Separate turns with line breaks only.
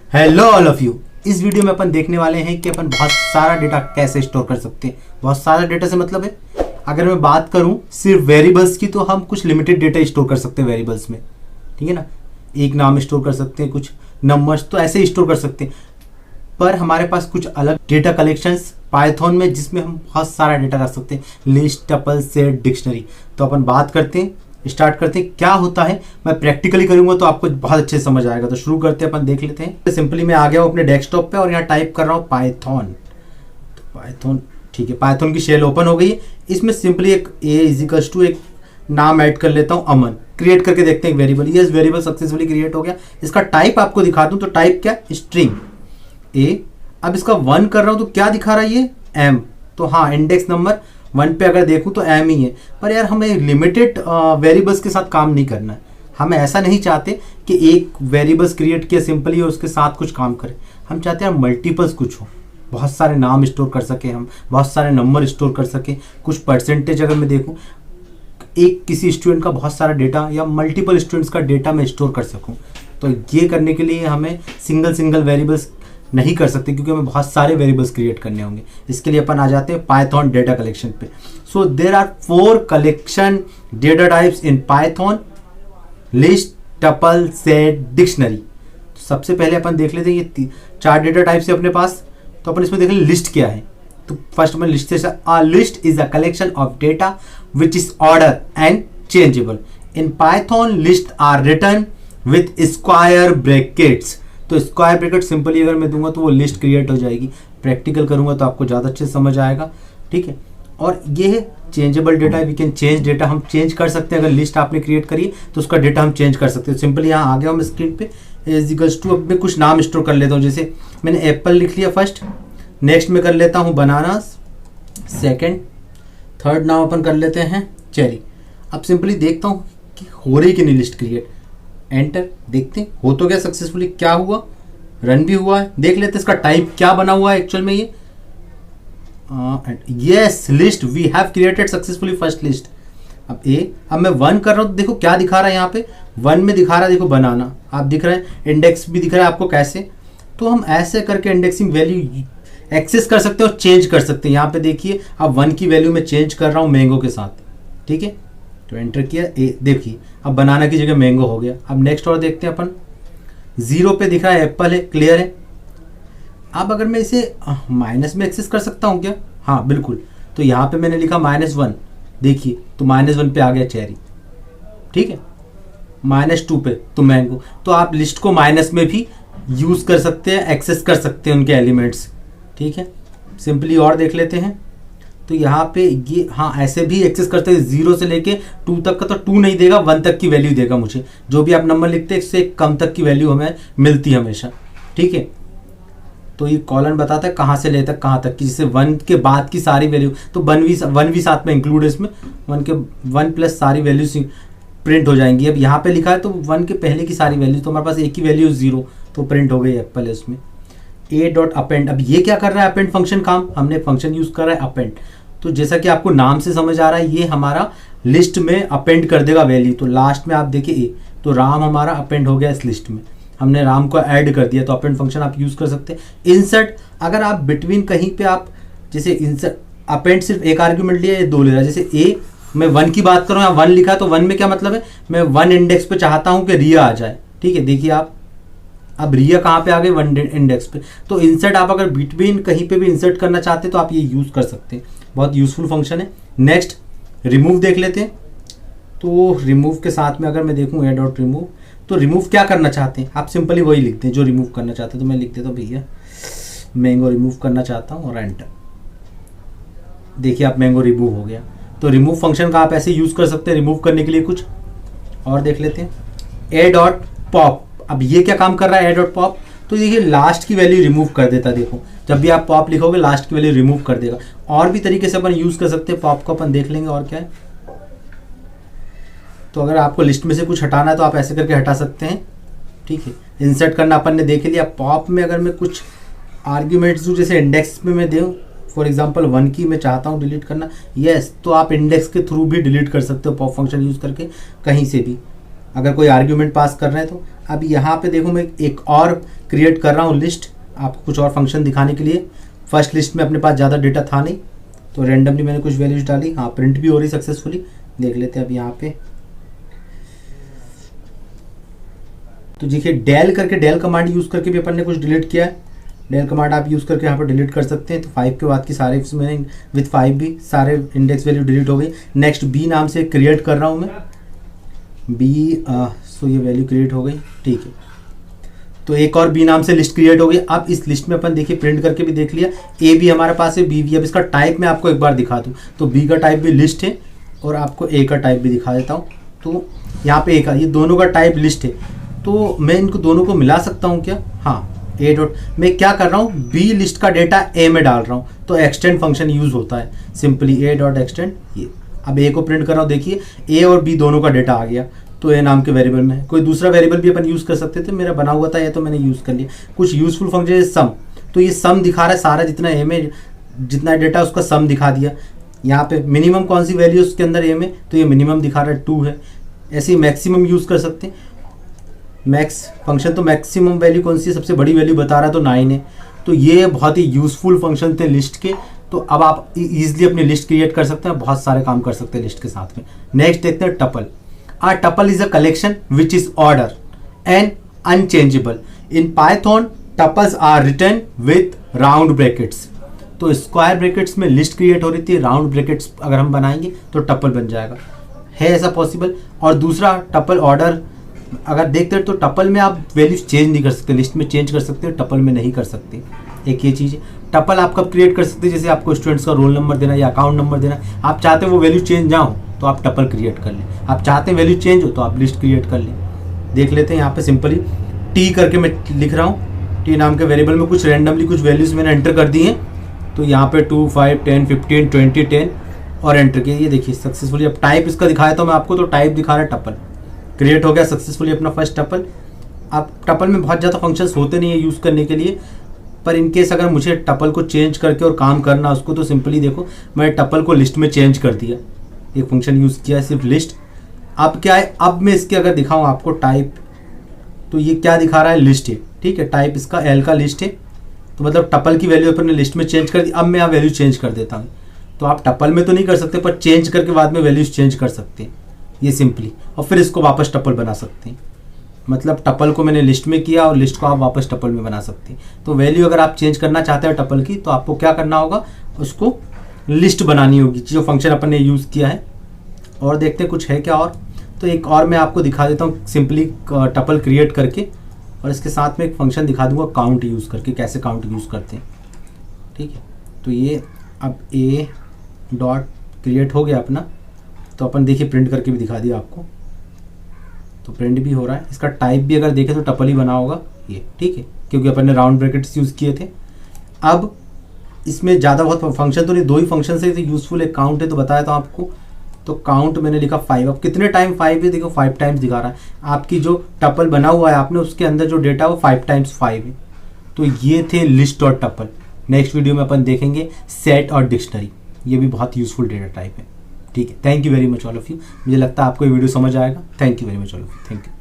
Hello all of you. इस video में अपन देखने वाले हैं कि अपन बहुत सारा डेटा कैसे स्टोर कर सकते हैं। बहुत सारा डेटा से मतलब है, अगर मैं बात करूं सिर्फ वेरिएबल्स की तो हम कुछ लिमिटेड डेटा स्टोर कर सकते हैं वेरिएबल्स में, ठीक है ना। एक नाम स्टोर कर सकते हैं, कुछ नंबर्स तो ऐसे ही स्टोर कर सकते हैं। पर हमारे पास कुछ अलग डेटा कलेक्शंस पाइथन में जिसमें हम बहुत सारा डेटा रख सकते हैं, लिस्ट, टपल, सेट, डिक्शनरी। तो अपन बात करते हैं, स्टार्ट करते हैं क्या होता है। मैं प्रैक्टिकली करूंगा तो आपको बहुत अच्छे से समझ आएगा। तो शुरू करते हैं, अपन देख लेते हैं। सिंपली मैं आ गया हूँ अपने डेस्कटॉप पे और यहाँ टाइप कर रहा हूँ पाइथन। तो पाइथन, ठीक है, पाइथन की शेल ओपन हो गई है। इसमें सिंपली एक a एक नाम ऐड कर लेता हूँ, अमन। क्रिएट करके देखते हैं एक variable. Yes, variable successfully create हो गया। इसका टाइप आपको दिखा दूँ तो टाइप क्या, स्ट्रिंग ए। अब इसका 1 कर रहा हूँ तो क्या दिखा रहा है ये, एम। तो हाँ, इंडेक्स नंबर 1 पे अगर देखूँ तो एम ही है। पर यार हमें लिमिटेड वेरिएबल्स के साथ काम नहीं करना है। हम ऐसा नहीं चाहते कि एक वेरिएबल्स क्रिएट किया सिंपली और उसके साथ कुछ काम करें। हम चाहते हैं मल्टीपल्स कुछ हो, बहुत सारे नाम स्टोर कर सकें, हम बहुत सारे नंबर स्टोर कर सकें, कुछ परसेंटेज। अगर मैं देखूँ एक किसी स्टूडेंट का बहुत सारा डेटा या मल्टीपल स्टूडेंट्स का डेटा मैं स्टोर कर सकूँ, तो ये करने के लिए हमें सिंगल वेरिएबल्स नहीं कर सकते क्योंकि हमें बहुत सारे वेरिएबल्स क्रिएट करने होंगे। इसके लिए अपन आ जाते हैं पाइथन डेटा कलेक्शन पे। So there are 4 collection data types in Python, list, tuple, set, dictionary. तो सबसे पहले अपन देख लेते हैं ये 4 डेटा टाइप्स है अपने पास। तो अपन इसमें देख लें लिस्ट क्या है। तो फर्स्ट अपन लिस्ट से, a list is a collection of data which is order and changeable. In Python list are written with square brackets. तो स्क्वायर ब्रैकेट सिंपली अगर मैं दूंगा तो वो लिस्ट क्रिएट हो जाएगी। प्रैक्टिकल करूंगा तो आपको ज़्यादा अच्छे से समझ आएगा, ठीक है। और ये है changeable data, we can change data. हम चेंज कर सकते हैं, अगर लिस्ट आपने क्रिएट करी तो उसका डेटा हम चेंज कर सकते हैं। सिंपली यहाँ आ गया हम स्क्रीन पे, इज टू। अब मैं कुछ नाम स्टोर कर लेता हूँ। जैसे मैंने एप्पल लिख लिया फर्स्ट, नेक्स्ट में कर लेता हूँ बनानास, सेकेंड, थर्ड नाम अपन कर लेते हैं चेरी। अब सिंपली देखता हूँ कि हो रही कि नहीं लिस्ट क्रिएट। एंटर, देखते हैं हो तो गया सक्सेसफुली। क्या हुआ, रन भी हुआ है। देख लेते हैं इसका टाइप क्या बना हुआ है एक्चुअल में। ये yes, list, we have created successfully first list. अब मैं 1 कर रहा हूँ, देखो क्या दिखा रहा है यहाँ पे। 1 में दिखा रहा है, देखो बनाना, आप दिख रहा है, इंडेक्स भी दिख रहा है आपको कैसे। तो हम ऐसे करके इंडेक्सिंग वैल्यू एक्सेस कर सकते हैं और चेंज कर सकते हैं। यहाँ पे देखिए, अब 1 की वैल्यू में चेंज कर रहा हूँ मैंगो के साथ, ठीक है। तो एंटर किया, देखिए अब बनाना की जगह मैंगो हो गया। अब नेक्स्ट और देखते हैं अपन। 0 पे दिख रहा है एप्पल है, क्लियर है। अब अगर मैं इसे माइनस में एक्सेस कर सकता हूँ क्या, हाँ बिल्कुल। तो यहाँ पे मैंने लिखा -1, देखिए तो -1 पे आ गया चेरी, ठीक है। -2 पे तो मैंगो। तो आप लिस्ट को माइनस में भी यूज कर सकते हैं, एक्सेस कर सकते हैं उनके एलिमेंट्स, ठीक है। सिंपली और देख लेते हैं। तो यहाँ पे ये, हाँ ऐसे भी एक्सेस करते हैं। 0 से लेके 2 तक का, तो 2 नहीं देगा, 1 तक की वैल्यू देगा मुझे। जो भी आप नंबर लिखते हैं इससे कम तक की वैल्यू हमें मिलती है हमेशा, ठीक है। तो ये कॉलन बताता है कहाँ से ले तक कहाँ तक की, जैसे 1 के बाद की सारी वैल्यू। तो 1 भी साथ में इंक्लूड है इसमें। 1 प्लस सारी वैल्यू प्रिंट हो जाएंगी। अब यहाँ पे लिखा है तो 1 के पहले की सारी वैल्यू, तो हमारे पास एक ही वैल्यू 0, तो प्रिंट हो गई एप्पल है उसमें। a.append, अब ये क्या कर रहा है, अपेंड फंक्शन काम। हमने फंक्शन यूज कर रहा है अपेंड। तो जैसा कि आपको नाम से समझ आ रहा है, ये हमारा लिस्ट में अपेंड कर देगा वैल्यू। तो लास्ट में आप देखिए ए, तो राम हमारा अपेंड हो गया इस लिस्ट में। हमने राम को ऐड कर दिया, तो अपेंड फंक्शन आप यूज कर सकते हैं। इंसर्ट, अगर आप बिटवीन कहीं पे आप, जैसे इंसर्ट, अपेंड सिर्फ एक आर्ग्यूमेंट लिया, ये 2 ले रहा है। जैसे ए, मैं 1 की बात करूँ, यहाँ 1 लिखा, तो 1 में क्या मतलब है, मैं 1 इंडेक्स पे चाहता हूँ कि रिया आ जाए, ठीक है। देखिए आप, अब रिया कहाँ पे आ गई, 1 इंडेक्स पे। तो इंसर्ट आप अगर बिटवीन कहीं पे भी इंसर्ट करना चाहते हैं तो आप ये यूज कर सकते हैं, बहुत यूजफुल फंक्शन है। नेक्स्ट रिमूव देख लेते हैं। तो रिमूव के साथ में अगर मैं देखूँ a.remove, तो रिमूव क्या करना चाहते हैं, आप सिंपली वही लिखते हैं जो रिमूव करना चाहते हैं। तो मैं लिख देता हूँ भैया मैंगो रिमूव करना चाहता हूँ और एंटर। देखिए आप मैंगो रिमूव हो गया। तो रिमूव फंक्शन का आप ऐसे यूज कर सकते हैं रिमूव करने के लिए। कुछ और देख लेते हैं। a.pop, अब ये क्या काम कर रहा है a.pop, तो देखिए लास्ट की वैल्यू रिमूव कर देता है। देखो जब भी आप पॉप लिखोगे लास्ट की वैल्यू रिमूव कर देगा। और भी तरीके से अपन यूज कर सकते हैं पॉप को, अपन देख लेंगे और क्या है। तो अगर आपको लिस्ट में से कुछ हटाना है तो आप ऐसे करके हटा सकते हैं, ठीक है। इंसर्ट करना अपन ने देख लिया। पॉप में अगर मैं कुछ आर्ग्यूमेंट्स दूँ, जैसे इंडेक्स में मैं दूँ, फॉर एग्जांपल 1 की मैं चाहता हूँ डिलीट करना, यस, तो आप इंडेक्स के थ्रू भी डिलीट कर सकते हो पॉप फंक्शन यूज करके, कहीं से भी। अगर कोई आर्ग्यूमेंट पास कर रहे हैं तो अब यहाँ पे देखो मैं एक और क्रिएट कर रहा हूँ लिस्ट आपको कुछ और फंक्शन दिखाने के लिए। फर्स्ट लिस्ट में अपने पास ज़्यादा डेटा था नहीं, तो रेंडमली मैंने कुछ वैल्यूज डाली। हाँ, प्रिंट भी हो रही सक्सेसफुली, देख लेते हैं अब यहाँ पे। तो देखिए डेल करके, डेल कमांड यूज़ करके भी अपन ने कुछ डिलीट किया है। डेल कमांड आप यूज़ करके यहाँ पर डिलीट कर सकते हैं। तो 5 के बाद की सारे इसमें विथ 5 भी सारे इंडेक्स वैल्यू डिलीट हो गई। नेक्स्ट बी नाम से क्रिएट कर रहा हूँ मैं, बी सो ये वैल्यू क्रिएट हो गई, ठीक है। तो एक और बी नाम से लिस्ट क्रिएट हो गई। अब इस लिस्ट में अपन देखिए प्रिंट करके भी देख लिया, ए भी हमारे पास है, बी भी। अब इसका टाइप मैं आपको एक बार दिखा दूँ, तो बी का टाइप भी लिस्ट है और आपको ए का टाइप भी दिखा देता हूँ। तो यहाँ पे ए का, ये दोनों का टाइप लिस्ट है, तो मैं इनको दोनों को मिला सकता हूँ क्या? हाँ, ए डॉट, मैं क्या कर रहा हूँ, बी लिस्ट का डेटा ए में डाल रहा हूँ, तो एक्सटेंड फंक्शन यूज होता है सिंपली, ए डॉट एक्सटेंड। ये अब ए को प्रिंट कर रहा हूँ, देखिए ए और बी दोनों का डेटा आ गया, तो ए नाम के वेरिएबल में। कोई दूसरा वेरिएबल भी अपन यूज़ कर सकते थे, मेरा बना हुआ था ये, तो मैंने यूज़ कर लिया। कुछ यूजफुल फंक्शन है सम, तो ये सम दिखा रहा है सारा, जितना ए में जितना डेटा उसका सम दिखा दिया। यहाँ पे मिनिमम कौन सी वैल्यू उसके अंदर ए में, तो ये मिनिमम दिखा रहा है 2 है। ऐसे ही मैक्सिमम यूज़ कर सकते हैं, मैक्स फंक्शन, तो मैक्सिमम वैल्यू कौन सी है, सबसे बड़ी वैल्यू बता रहा है, तो 9 है। तो ये बहुत ही यूजफुल फंक्शन थे लिस्ट के। तो अब आप इजीली अपनी लिस्ट क्रिएट कर सकते हैं, बहुत सारे काम कर सकते हैं लिस्ट के साथ में। नेक्स्ट देखते हैं tuple. A tuple is a collection which is order and unchangeable. In Python, tuples are written with round brackets. तो स्क्वायर ब्रैकेट्स में लिस्ट क्रिएट हो रही थी, राउंड ब्रैकेट्स अगर हम बनाएंगे तो टपल बन जाएगा, है ऐसा पॉसिबल। और दूसरा टपल ऑर्डर अगर देखते हैं तो टपल में आप वैल्यूज चेंज नहीं कर सकते, लिस्ट में चेंज कर सकते हैं, टपल में नहीं कर सकते। एक ये चीज़ है। टपल आप कब क्रिएट कर सकते हैं, जैसे आपको स्टूडेंट्स का रोल नंबर देना या अकाउंट नंबर देना, आप चाहते हो वो वैल्यू चेंज ना हो तो आप टपल क्रिएट कर लें, आप चाहते हैं वैल्यू चेंज हो तो आप लिस्ट क्रिएट कर लें। देख लेते हैं यहाँ पे सिंपली टी करके मैं लिख रहा हूँ, टी नाम के वेरिएबल में कुछ रैंडमली कुछ वैल्यूज मैंने एंटर कर दी हैं। तो यहाँ पे 2, 5, 10, 15, 20, 10 और एंटर किया, ये देखिए सक्सेसफुली। अब टाइप इसका दिखाया था मैं आपको, तो टाइप दिखा रहा है टपल, क्रिएट हो गया सक्सेसफुली अपना फर्स्ट टपल। अब टपल में बहुत ज़्यादा फंक्शंस होते नहीं है यूज़ करने के लिए, पर इनकेस अगर मुझे टपल को चेंज करके और काम करना उसको, तो सिंपली देखो मैं टपल को लिस्ट में चेंज कर दिया, एक फंक्शन यूज़ किया है सिर्फ लिस्ट। अब क्या है, अब मैं इसके अगर दिखाऊं आपको टाइप, तो ये क्या दिखा रहा है, लिस्ट है, ठीक है। टाइप इसका एल का लिस्ट है, तो मतलब टपल की वैल्यू अपन ने लिस्ट में चेंज कर दी। अब मैं यहाँ वैल्यू चेंज कर देता हूँ, तो आप टपल में तो नहीं कर सकते, पर चेंज करके बाद में वैल्यूज चेंज कर सकते हैं ये सिंपली, और फिर इसको वापस टपल बना सकते हैं। मतलब टपल को मैंने लिस्ट में किया और लिस्ट को आप वापस टपल में बना सकते हैं। तो वैल्यू अगर आप चेंज करना चाहते हैं टपल की, तो आपको क्या करना होगा, उसको लिस्ट बनानी होगी, जो फंक्शन अपन ने यूज़ किया है। और देखते हैं कुछ है क्या और। तो एक और मैं आपको दिखा देता हूँ सिंपली टपल क्रिएट करके, और इसके साथ में एक फंक्शन दिखा दूंगा काउंट यूज़ करके, कैसे काउंट यूज़ करते हैं, ठीक है। तो ये अब ए डॉट क्रिएट हो गया अपना, तो अपन देखिए प्रिंट करके भी दिखा दिया आपको, तो प्रिंट भी हो रहा है। इसका टाइप भी अगर देखें तो टपल ही बना होगा ये, ठीक है, क्योंकि अपन ने राउंड ब्रैकेट्स यूज़ किए थे। अब इसमें ज़्यादा बहुत फंक्शन तो नहीं, 2 ही फंक्शन से यूज़फुल है, काउंट है तो बताया था आपको। तो काउंट मैंने लिखा 5। अब कितने टाइम 5 है, देखो 5 टाइम्स दिखा रहा है। आपकी जो टपल बना हुआ है आपने, उसके अंदर जो डेटा वो 5 टाइम्स 5 है। तो ये थे लिस्ट और टपल। नेक्स्ट वीडियो में अपन देखेंगे सेट और डिक्शनरी, ये भी बहुत यूजफुल डेटा टाइप है, ठीक है। Thank you very much all of you. मुझे लगता है आपको ये वीडियो समझ आएगा। Thank you very much all of you, thank you.